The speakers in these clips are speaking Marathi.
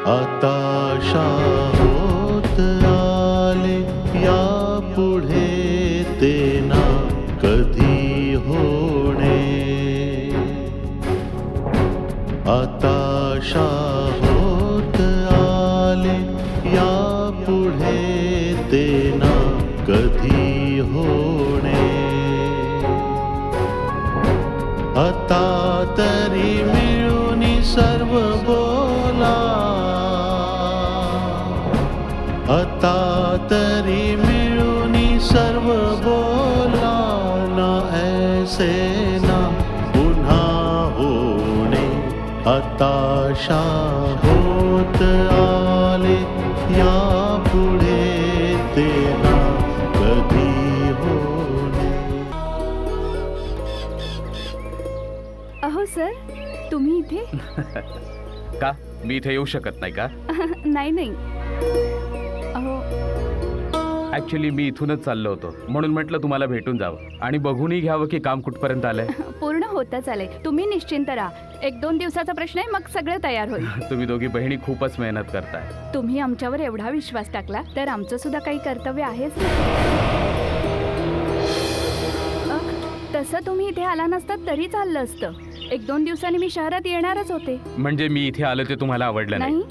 आताशा होत आले यापुढे ते ना कधी होणे. आताशा होत आले यापुढे ते ना कधी होणे. आता तरी मिळून सर्व बोला. आता तरी मिळून सर्व बोला. ना ऐसे ना पुन्हा होणे. आताशा होत आले यापुढे ते ना कधी होणे. अहो सर, तुम्ही इथे? का मी इथे येऊ शकत नाही का? नाही नाही, अहो ऍक्च्युली मी इथूनच चाललो होतो, म्हणून म्हटलं तुम्हाला भेटून जावं आणि बघूनही घ्यावं की काम कुठपर्यंत आलंय. पूर्ण होतच आलंय. तुम्ही निश्चिंत राहा. 1-2 दिवसाचा प्रश्न आहे, मग सगळं तयार होईल. तुम्ही दोघी बहिणी खूपच मेहनत करताय. तुम्ही आमच्यावर एवढा विश्वास टाकला तर आमचं सुद्धा काही कर्तव्य आहेच ना. तसं तुम्ही इथे आला नसतात तरी चाललं असतं. 1-2 दिवसांनी मी शहरात येणारच होते. म्हणजे मी इथे आलो ते तुम्हाला आवडलं नाही?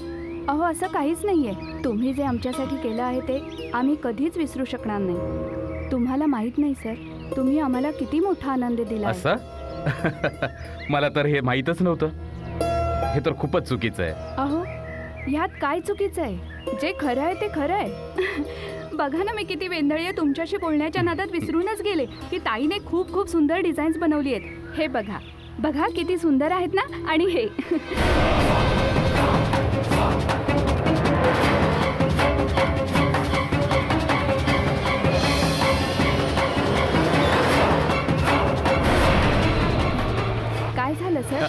अहो असं काहीच नाहीये. तुम्ही जे आमच्यासाठी केलं आहे ते आम्ही कधीच विसरू शकणार नाही. तुम्हाला माहित नाही सर, तुम्ही आम्हाला किती मोठा आनंद दिला. असं? मला तर हे माहीतच नव्हतं. हे तर खूपच चुकीचं आहे. अहो ह्यात काय चुकीचं आहे? जे खरं आहे ते खरं आहे. बघा ना, मी किती वेंधळी आहे. तुमच्याशी बोलण्याच्या नादात विसरूनच गेले की ताईने खूप खूप सुंदर डिझाईन्स बनवली आहेत. हे बघा बघा किती सुंदर आहेत ना. आणि हे काय झालं सर?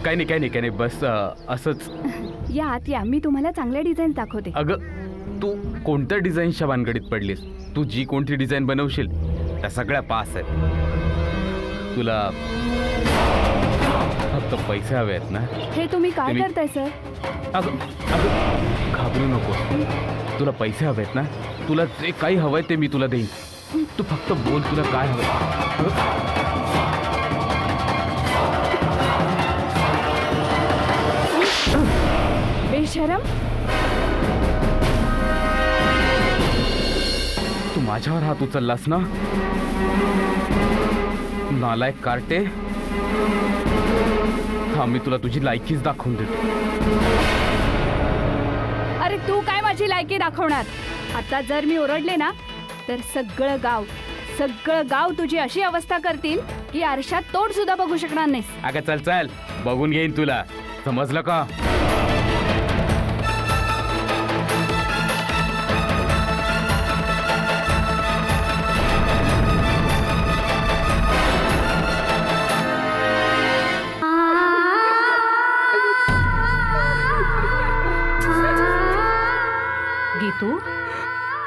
काही नाही काही नाही काही नाही, बस असंच. या आत या, मी तुम्हाला चांगल्या डिझाईन दाखवते. अगं तू कोणत्या डिझाईनच्या भानगडीत पडलीस? तू जी कोणती डिझाईन बनवशील त्या सगळ्या पास आहेत. तुला फक्त पैसे हवे आहेत ना? हे तुम्ही काय करताय सर? अगं अगं घाबरू नको. तुला पैसे हवे आहेत ना? तुला जे काही हवंय ते मी तुला देईन. तू फक्त बोल तुला काय हवंय. बेशरम, तू माझ्यावर हात उचललास ना? नालायक कार्टे. हा मी तुला तुझी लायकीच दाखवून देतो. अरे तू काय माझी लायकी दाखवणार? आता जर मी ओरडले ना तर सगळं गाव तुझी अशी अवस्था करतील की आरशात तोड सुद्धा बघू शकणार नाहीस. अगं चल चल, बघून घेईन तुला. समजलं का? गीतू,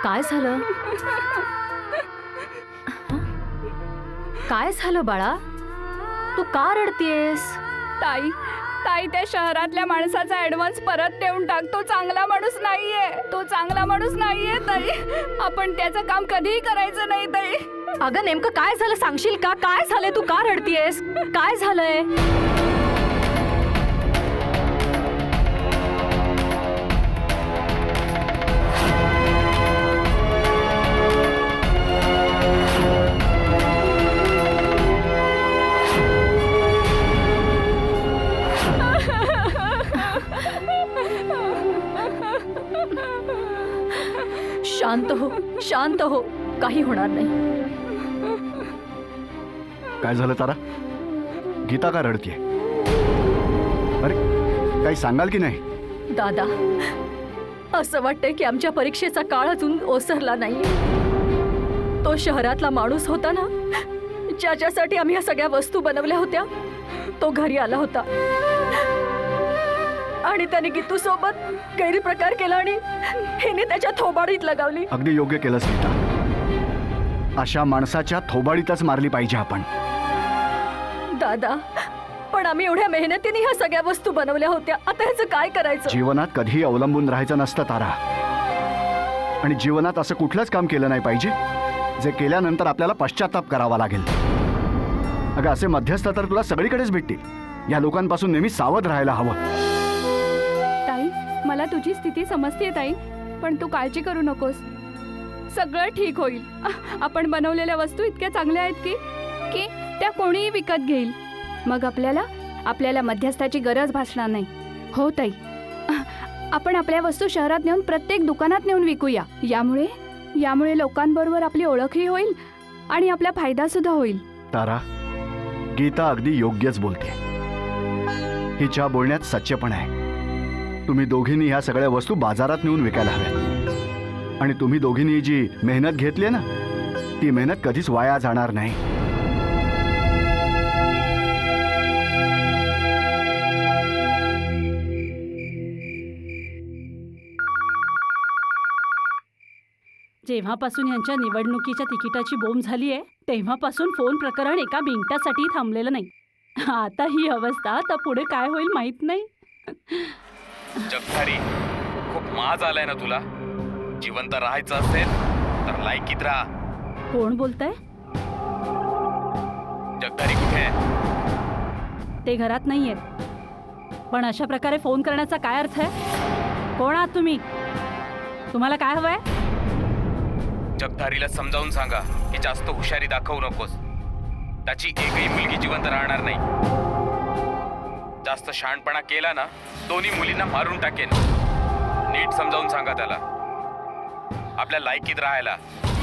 काय झालं? काय झालं बाळा? तू का रडतीयेस? ताई त्या शहरातल्या माणसाचा ऍडव्हान्स परत देऊन टाक. तो चांगला माणूस नाहीये ताई. आपण त्याचं काम कधीही करायचं नाही ताई. अगं नेमकं काय झालं सांगशील का? काय झालंय? तू का रडतीयेस? काय झालंय? शांत हो, काही होणार नाही. काय झालं तारा? गीता का रडतीये? अरे काही सांगाल की नाही? दादा, असं वाटतंय की आमच्या परीक्षेचा काळ अजून ओसरला नाही. तो शहरातला माणूस होता ना, ज्याच्यासाठी आम्ही ह्या सगळ्या वस्तू बनवल्या होत्या तो घरी आला होता आणि त्याने गीतू सोबत गैरप्रकार केला आणि हिने त्याच्या थोबाडीत लगावली. अगदी योग्य केलंस गीता. अशा माणसाच्या थोबाडीतच मारली पाहिजे आपण. दादा, पण आम्ही एवढ्या मेहनतीने ह्या सगळ्या वस्तू बनवल्या होत्या. आता ह्याचं काय करायचं? जीवनात कधीही अवलंबून राहायचं नसतं तारा. आणि जीवनात असं कुठलंच काम केलं नाही पाहिजे जे केल्यानंतर आपल्याला पश्चाताप करावा लागेल. अगं असे मध्यस्थ तर तुला सगळीकडेच भेटतील. या लोकांपासून नेहमी सावध राहायला हवं. ताई, मला तुझी स्थिती समजते ताई, पण तू काळजी करू नकोस. सगळं ठीक होईल. आपण बनवलेल्या वस्तू इतक्या चांगल्या आहेत की त्या कोणीही विकत घेईल. मग आपल्याला मध्यस्थाची गरज भासणार नाही. हो ताई, आपण आपल्या वस्तू शहरात नेऊन प्रत्येक दुकानात नेऊन विकूया. यामुळे लोकांबरोबर आपली ओळखही होईल आणि आपला फायदा सुद्धा होईल. तारा, गीता अगदी योग्यच बोलते. हिच्या बोलण्यात सच्चेपण आहे. तुम्ही दोघींनी ह्या सगळ्या वस्तू बाजारात नेऊन विकायला हव्यात. आणि तुम्ही दोघींनी जी मेहनत घेतली ना, ती मेहनत कधीच वाया जाणार नाही. जेव्हापासून यांच्या निवडणुकीच्या तिकिटाची बोंब झाली आहे तेव्हापासून फोन प्रकरण एका मिनिटासाठी थांबलेलं नाही. आता ही अवस्था तर पुढे काय होईल माहित नाही. जगधारी, खूप माज आलाय ना तुला. जिवंत राहायचं असेल तर लायकीत राहा. कोण बोलतंय? जगधारी कुठे आहे? ते घरात नाहीयेत. पण अशा प्रकारे फोन करण्याचा काय अर्थ आहे? कोण आहात तुम्ही? तुम्हाला काय हवंय? जगधारीला समजावून सांगा की जास्त हुशारी दाखवू नकोस. त्याची एकही मुलगी जिवंत राहणार नाही. जास्त शहाणपणा केला ना, दोन्ही मुलींना मारून टाकेन. नीट समजावून सांगा त्याला आपल्या लायकीत राहायला,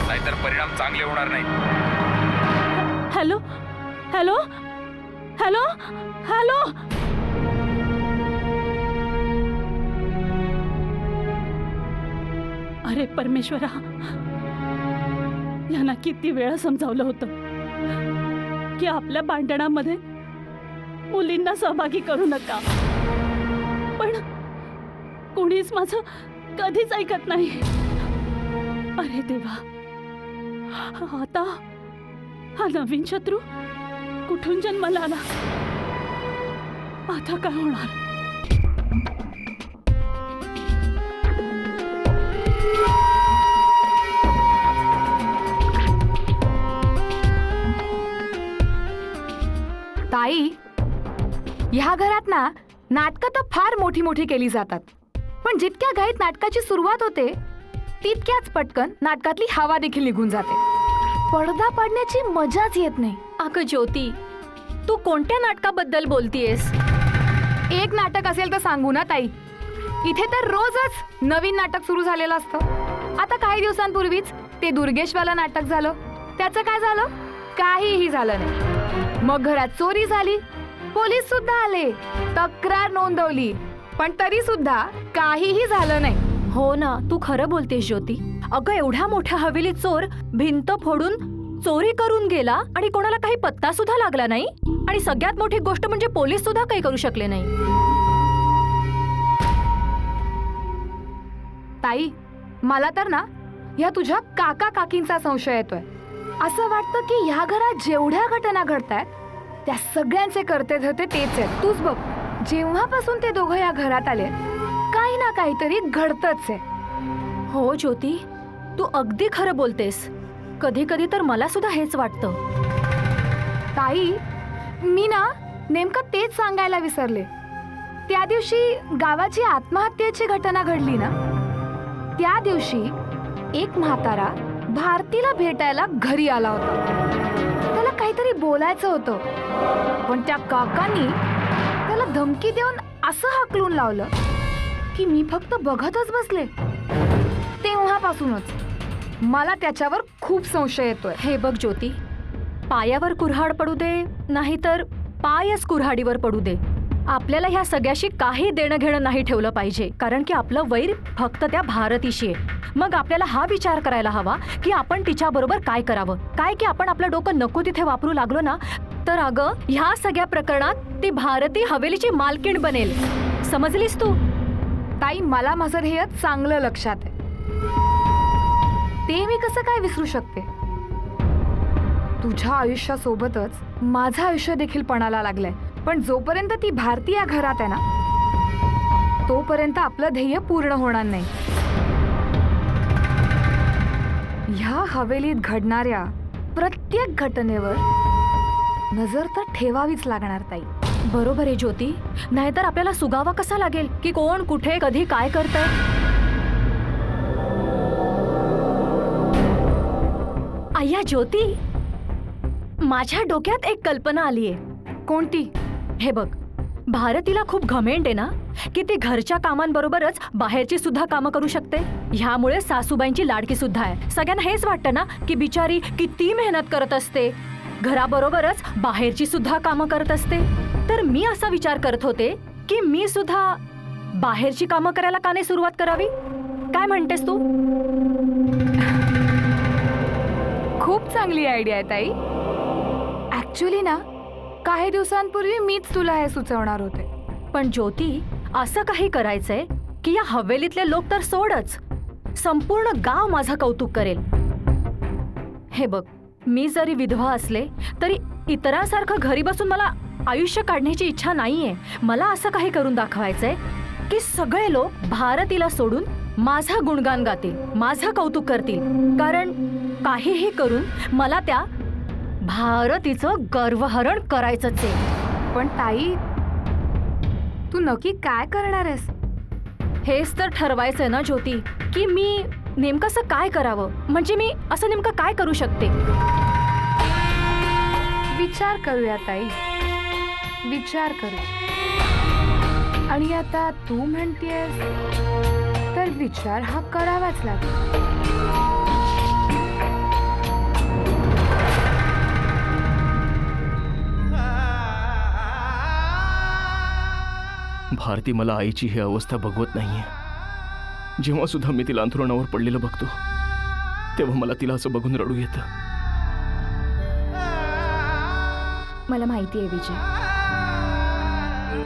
नाहीतर परिणाम चांगले होणार नाही. Hello hello hello hello. अरे परमेश्वरा, यांना किती वेळा समजावलं होतं की आपल्या भांडणामध्ये मुलींना सहभागी करू नका, पण कोणीच माझं कधीच ऐकत नाही. अरे देवा, आता हा नवीन शत्रू कुठून जन्माला आला? आता काय होणार? ताई, ह्या घरात ना नाटकं तर फार मोठी मोठी केली जातात, पण जितक्या घाईत नाटकाची सुरुवात होते तितक्याच पटकन नाटकातली हवा देखील निघून जाते. पडदा पडण्याची मजाच येत नाही. अगं ज्योती, तू कोणत्या नाटकाबद्दल बोलतीयेस? एक नाटक असेल तर सांगू ना ताई. इथे तर रोजच नवीन नाटक सुरू झालेलं असतं. आता काही दिवसांपूर्वीच ते दुर्गेशवाला नाटक झालं. त्याचं काय झालं? काहीही झालं नाही. मग घरात चोरी झाली, पोलीस सुद्धा आले, तक्रार नोंदवली, पण तरी सुद्धा काहीही झालं नाही. हो ना, तू खरं बोलतेस ज्योती. अगं एवढ्या मोठ्या हवेलीत चोर भिंत फोडून चोरी करून गेला आणि कोणाला काही पत्ता सुद्धा लागला नाही. आणि सगळ्यात मोठी गोष्ट म्हणजे पोलीस सुद्धा काही करू शकले नाही. ताई, मला तर ना या तुझ्या काका काकींचा संशय येतोय. असं वाटतं की ह्या घरात जेवढ्या घटना घडतायत त्या सगळ्यांचे करते धरते तेच आहेत. तूच बघ, जेव्हापासून ते दोघं या घरात आले काही ना काहीतरी घडतच आहे. हो ज्योती, तू अगदी खरं बोलतेस. कधी कधी तर मला सुद्धा हेच वाटतं. ताई, मी ना नेमकं तेच सांगायला विसरले. त्या दिवशी गावाची आत्महत्येची घटना घडली ना, त्या दिवशी एक म्हातारा भारतीला भेटायला घरी आला होता. त्याला काहीतरी बोलायचं होतं, पण त्या काकांनी त्याला धमकी देऊन असं हाकलून लावलं की मी फक्त बघतच बसले. तेव्हापासूनच मला त्याच्यावर खूप संशय येतोय. हे बघ ज्योती, पायावर कुऱ्हाड पडू दे नाहीतर पायच कुऱ्हाडीवर पडू दे, आपल्याला ह्या सगळ्याशी काही देणं घेणं नाही ठेवलं पाहिजे, कारण की आपलं वैर फक्त त्या भारतीशी आहे. मग आपल्याला हा विचार करायला हवा की आपण तिच्याबरोबर काय करावं. काय की आपण आपलं डोकं नको तिथे वापरू लागलो ना, तर अगं ह्या सगळ्या प्रकरणात ती भारती हवेलीची मालकीण बनेल. समजलीस तू? ताई, मला माझं ध्येय चांगलं लक्षात आहे. ते मी कसं काय विसरू शकते? तुझ्या आयुष्यासोबतच माझं आयुष्य देखील पणाला लागलंय. पण जोपर्यंत ती भारती या घरात आहे ना, तोपर्यंत आपलं ध्येय पूर्ण होणार नाही. ह्या हवेलीत घडणाऱ्या प्रत्येक घटनेवर नजर तर ठेवावीच लागणार ताई. बरोबर आहे ज्योती, नाहीतर आपल्याला सुगावा कसा लागेल की कोण कुठे कधी काय करतंय. आय्या ज्योती, माझ्या डोक्यात एक कल्पना आलीये. कोणती? हे बघ, भारतीला खूप घमेंड आहे ना की ती घरच्या कामांबरोबरच बाहेरची सुद्धा कामं करू शकते. ह्यामुळे सासूबाईंची लाडकी सुद्धा आहे. सगळ्यांना हेच वाटतं ना की बिचारी किती मेहनत करत असते, घराबरोबरच बाहेरची सुद्धा कामं करत असते. तर मी असा विचार करत होते की मी सुद्धा बाहेरची कामं करायला का नाही सुरुवात करावी. काय म्हणतेस तू? खूप चांगली आयडिया आहे ताई. ऍक्च्युली ना, काही दिवसांपूर्वी मीच तुला हे सुचवणार होते. पण ज्योती, असं काही करायचंय की या हवेलीतले लोक तर सोडच, संपूर्ण गाव माझं कौतुक करेल. हे बघ, मी जरी विधवा असले तरी इतरांसारखं घरी बसून मला आयुष्य काढण्याची इच्छा नाहीये. मला असं काही करून दाखवायचंय की सगळे लोक भारतीला सोडून माझं गुणगान गातील, माझं कौतुक करतील. कारण काहीही करून मला त्या भारतीचं गर्वहरण करायचंच आहे. पण ताई, तू नक्की काय करणार आहेस? हेच तर ठरवायचंय ना ज्योती, की मी नेमकं असं काय करावं. म्हणजे मी असं नेमकं काय करू शकते. विचार करूया ताई, विचार करू. आणि आता तू म्हणतेस तर विचार हा करावाच लागेल. भारती मला आईची ही अवस्था बघवत नाहीये. जेव्हा सुद्धा मी तिला अंथरुणावर पडलेलं बघतो, तेव्हा मला तिला असं बघून रडू येतं. मला माहिती आहे विजय,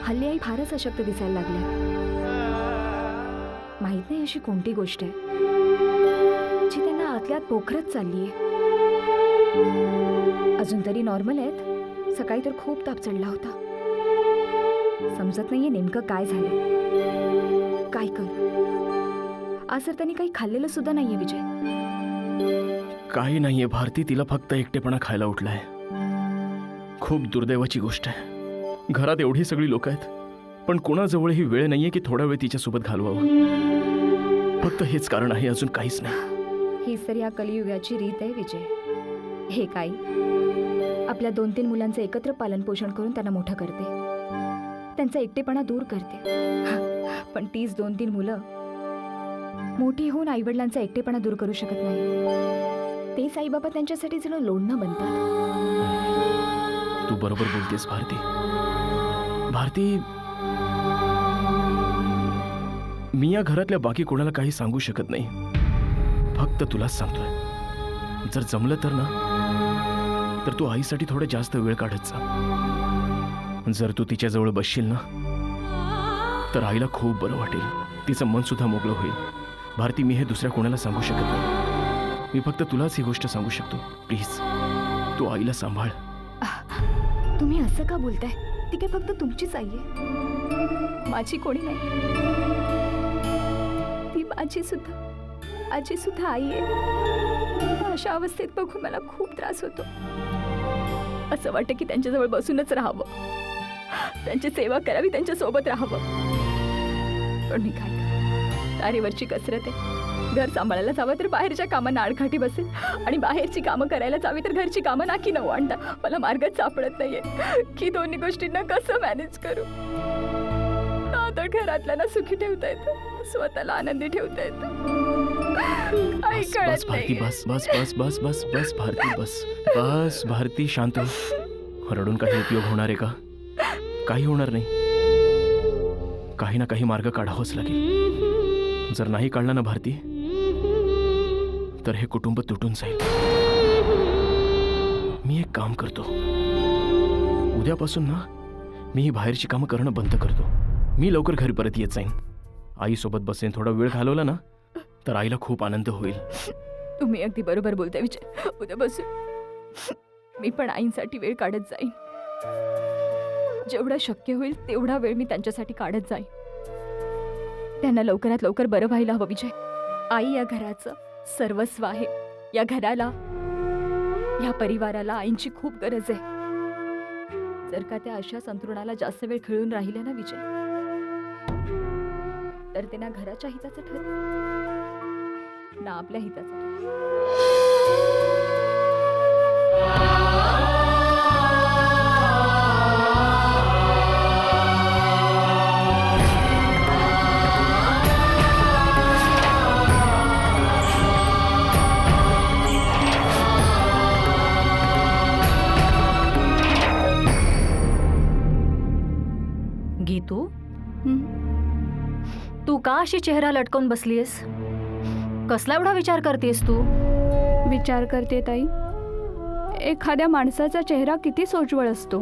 हल्ली आई फारच अशक्त दिसायला लागली. माहित नाही अशी कोणती गोष्ट आहे जी त्यांना आतल्यात पोखरत चालली आहे. अजून तरी नॉर्मल आहेत. सकाळी तर खूप ताप चढला होता. समजत नाहीये नेमकं काय झालं, काय कर. आज तर त्यांनी काही खाल्लेलं सुद्धा नाहीये विजय. काही नाहीये भारती, तिला फक्त एकटेपणा खायला उठलाय. खूप दुर्दैवाची गोष्ट आहे. घरात एवढी सगळी लोक आहेत, पण कोणाजवळ ही वेळ नाहीये की थोडा वेळ तिच्यासोबत घालवावं. फक्त हेच कारण आहे, अजून काहीच नाही. हीच तर या कलियुगाची रीत आहे विजय. हे काय, आपल्या 2-3 मुलांचं एकत्र पालन पोषण करून त्यांना मोठं करते, त्यांचा एकटेपणा दूर करते. पण तीच 2-3 मुलं मोठी होऊन आईवडिलांचा एकटेपणा दूर करू शकत नाही. तेच आईबाबा त्यांच्यासाठी जणू लोणनं बनतात. तू बरोबर बोलतेस भारती. भारती, मी या घरातल्या बाकी कोणाला काही सांगू शकत नाही. फक्त तुलाच सांगतोय, जर जमलं तर ना, तर तू आईसाठी थोडं जास्त वेळ काढत जा. जर तू तिच्याजवळ बसशील ना, तर आईला खूप बरं वाटेल. तिचं मन सुद्धा मोकळं होईल. भारती, मी हे दुसऱ्या कोणाला सांगू शकत नाही. मी फक्त तुलाच ही गोष्ट सांगू शकतो. प्लीज, तू आईला सांभाळ. तुम्ही असं का बोलताय? ती काय फक्त तुमचीच आई आहे, माझी कोणी नाही. ती माझी सुद्धा, आजी सुद्धा आई आहे. अशा अवस्थेत बघून मला खूप त्रास होतो. असं वाटतं की त्यांच्याजवळ बसूनच राहावं, त्यांची सेवा करावी, त्यांच्यासोबत राहावं. पण मी काय करू? तारेवरची कसरत आहे. घर सांभाळायला जावं तर बाहेरच्या कामांना आडकाठी बसेल, आणि बाहेरची कामं करायला जावी तर घरची कामं नाकी न वाढता. मला मार्गच सापडत नाहीये की दोन्ही गोष्टींना कसं मॅनेज करू. तर घरातल्याला सुखी ठेवता येतं, स्वतःला आनंदी ठेवता येतं. काही बस कळत भारती, नाही. बस बस बस बस बस बस भारती, बस बस भारती, शांत हो. रडून काही उपयोग होणार आहे का? काही होणार नाही. काही ना काही मार्ग काढावाच लागेल. जर नाही काढला ना भारती, तर हे कुटुंब तुटून जाईल. मी एक काम करतो, उद्यापासून ना मी ही बाहेरची कामं करणं बंद करतो. मी लवकर घरी परत येत जाईन. आईसोबत बसेन, थोडा वेळ घालवला ना तर आईला खूप आनंद होईल. तुम्ही अगदी बरोबर बोलताय विजय. उद्यापासून मी पण आईंसाठी वेळ काढत जाईन. जेवढा शक्य होईल तेवढा वेळ मी त्यांच्यासाठी काढत जाईन. त्यांना लवकरात लवकर बरं व्हायला हवं विजय. आई या घराचं सर्वस्व आहे. या घराला, या परिवाराला आईंची खूप गरज आहे. जर का त्या अशा संतुलनाला जास्त वेळ खेळून राहिल्या ना विजय, तर ते ना घराच्या हिताचं ठरेल ना आपल्या हिताचं. गीतू, हं? तू का अशी चेहरा लटकवून बसलीयस? कसला एवढा विचार करतेस तू? विचार करते ताई, एखाद्या माणसाचा चेहरा किती सोज्वळ असतो.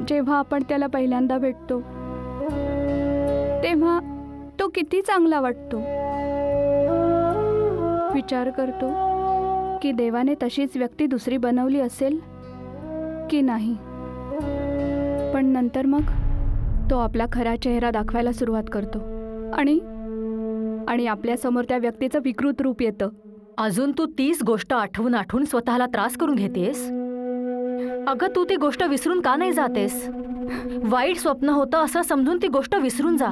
जेव्हा आपण त्याला पहिल्यांदा भेटतो तेव्हा तो किती चांगला वाटतो. विचार करतो की देवाने तशीच व्यक्ती दुसरी बनवली असेल की नाही. पण नंतर मग तो आपला खरा चेहरा दाखवायला सुरुवात करतो आणि आपल्यासमोर त्या व्यक्तीचं विकृत रूप येतं. अजून तू तीच गोष्ट आठवून आठवून स्वतःला त्रास करून घेतेस. अगं, तू ती गोष्ट विसरून का नाही जातेस? वाईट स्वप्न होतं असं समजून ती गोष्ट विसरून जा.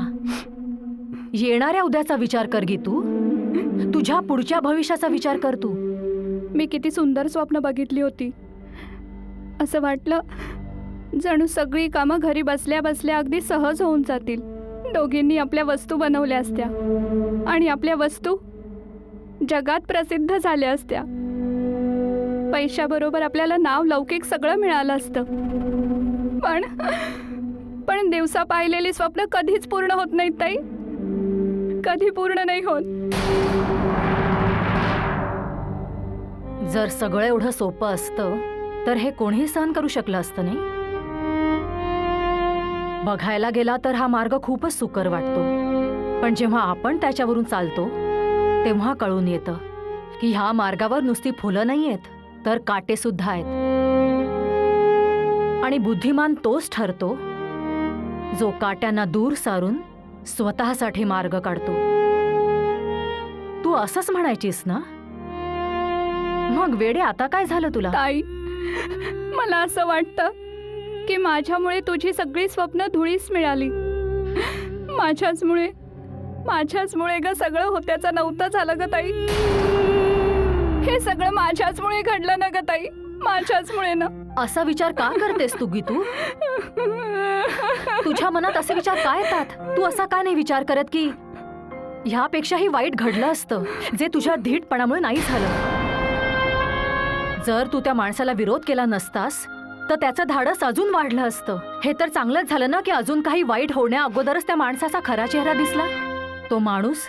येणाऱ्या उद्याचा विचार कर गीतू. तुझ्या पुढच्या भविष्याचा विचार कर तू. मी किती सुंदर स्वप्न बघितली होती. असं वाटलं जणू सगळी कामं घरी बसल्या बसल्या अगदी सहज होऊन जातील. दोघींनी आपल्या वस्तू बनवल्या असत्या आणि आपल्या वस्तू जगात प्रसिद्ध झाल्या असत्या. पैशाबरोबर आपल्याला नाव, लौकिक सगळं मिळालं असतं. पण दिवसा पाहिलेली स्वप्न कधीच पूर्ण होत नाहीत ताई. कधी पूर्ण नाही होत. जर सगळं एवढं सोपं असतं तर हे कोणीही सहन करू शकलं असतं नाही. बघायला गेला तर हा मार्ग खूपच सुकर वाटतो, पण जेव्हा आपण त्याच्यावरून चालतो तेव्हा कळून येतं की ह्या मार्गावर नुसती फुलं नाहीयेत, तर काटे सुद्धा आहेत. आणि बुद्धिमान तोच ठरतो जो काट्यांना दूर सारून स्वतःसाठी मार्ग काढतो. तू असंच म्हणायचीस ना? मग वेडे, आता काय झालं तुला? ताई, मला असं वाटतं की माझ्यामुळे तुझी सगळी स्वप्न धुळीस मिळाली. माझ्याचमुळे ग सगळं होत्याचं नव्हतं झालं ग ताई. हे सगळं माझ्याचमुळे घडलं ना ग ताई. माझ्याचमुळे ना. असा विचार का करतेस तू गीतू? तुझ्या मनात असे विचार काय येतात? तू असा का नाही विचार करत की ह्यापेक्षाही वाईट घडलं असतं जे तुझ्या धीटपणामुळे नाही झालं? जर तू त्या माणसाला विरोध केला नसतास तर त्याचं धाडस अजून वाढलं असतं. हे तर चांगलंच झालं ना की अजून काही वाईट होण्या अगोदरच त्या माणसाचा खरा चेहरा दिसला. तो माणूस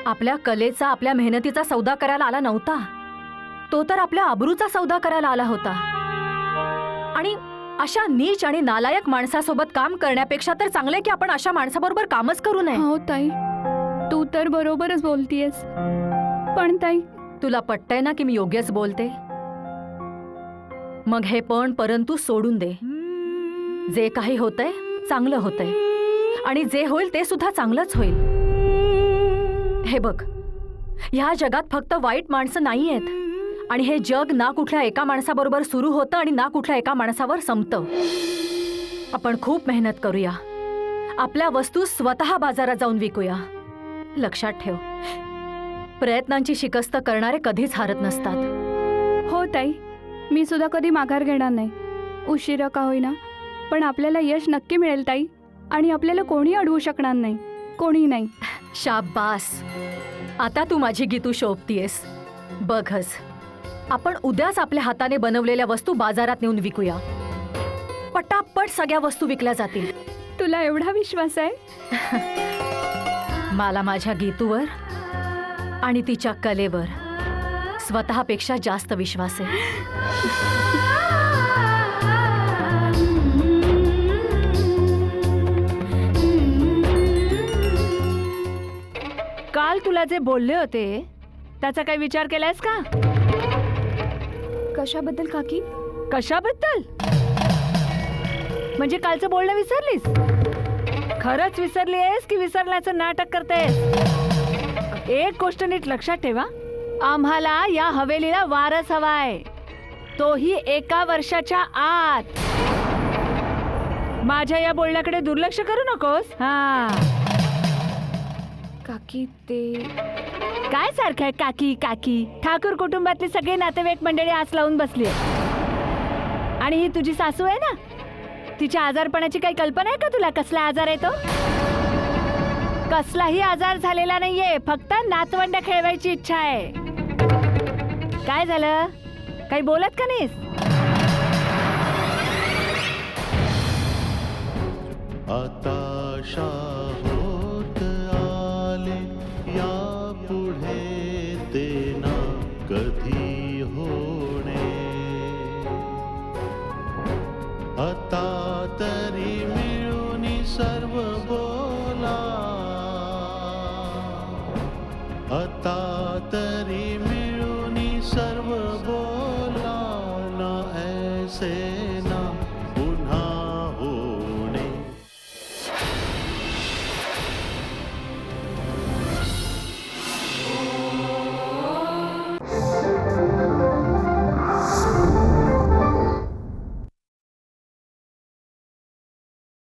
आपल्या कलेचा, आपल्या मेहनतीचा सौदा करायला आला नव्हता. तो तर आपल्या अब्रूचा सौदा करायला आला होता. आणि अशा नीच आणि नालायक माणसासोबत काम करण्यापेक्षा तर चांगले की आपण अशा माणसाबरोबर कामच करू नये. हो ताई, तू तर बरोबरच बोलतीयस. पण ताई, तुला पटतंय ना की मी योग्यच बोलते? मग हे पण परंतु सोडून दे. जे काही होतंय चांगलं होतंय आणि जे होईल ते सुद्धा चांगलंच होईल. हे बघ, ह्या जगात फक्त वाईट माणसं नाहीयेत आणि हे जग ना कुठल्या एका माणसाबरोबर सुरू होतं आणि ना कुठल्या एका माणसावर संपतं. आपण खूप मेहनत करूया. आपल्या वस्तू स्वतः बाजारात जाऊन विकूया. लक्षात ठेव, प्रयत्नांची शिकस्त करणारे कधीच हारत नसतात. हो ताई, मी सुद्धा कधी माघार घेणार नाही. उशिरा का होईना, पण आपल्याला यश नक्की मिळेल ताई. आणि आपल्याला कोणी अडवू शकणार नाही. कोणी नाही. शाबास, आता तू माझी गीतू शोभतीयस. बघच, आपण उद्याच आपल्या हाताने बनवलेल्या वस्तू बाजारात नेऊन विकूया. पटापट सगळ्या वस्तू विकल्या जातील. तुला एवढा विश्वास आहे? मला माझ्या गीतूवर आणि तिच्या कलेवर स्वतःपेक्षा जास्त विश्वास आहे. काल तुला जे बोलले होते त्याचा काही विचार केलायस का? कशाबद्दल काकी? कशाबद्दल? म्हणजे कालचं बोलणं विसरलीस? खरंच विसरली आहेस की विसरण्याचं नाटक करतेस? एक गोष्ट नीट लक्षात ठेवा, आम्हाला या हवेलीला वारस हवाय, तोही 1 वर्षाच्या आत. माझ्या या बोलण्याकडे दुर्लक्ष करू नकोस. हा, काकी ते काय सारखं आहे काकी काकी? ठाकूर कुटुंबातले सगळे नातेवाईक मंडळी आस लावून बसली. आणि ही तुझी सासू आहे ना, तिच्या आजारपणाची काही कल्पना आहे का तुला? कसला आजार आहे तो? कसलाही आजार झालेला नाहीये, फक्त नातवंड खेळवायची इच्छा आहे. काय झालं? काही बोलत का नाहीस? आता होत आले यापुढे ते ना कधी होणे. आता तरी मिळून सर्व बोला, आता तरी मिळून सर्व बोला ना ऐसे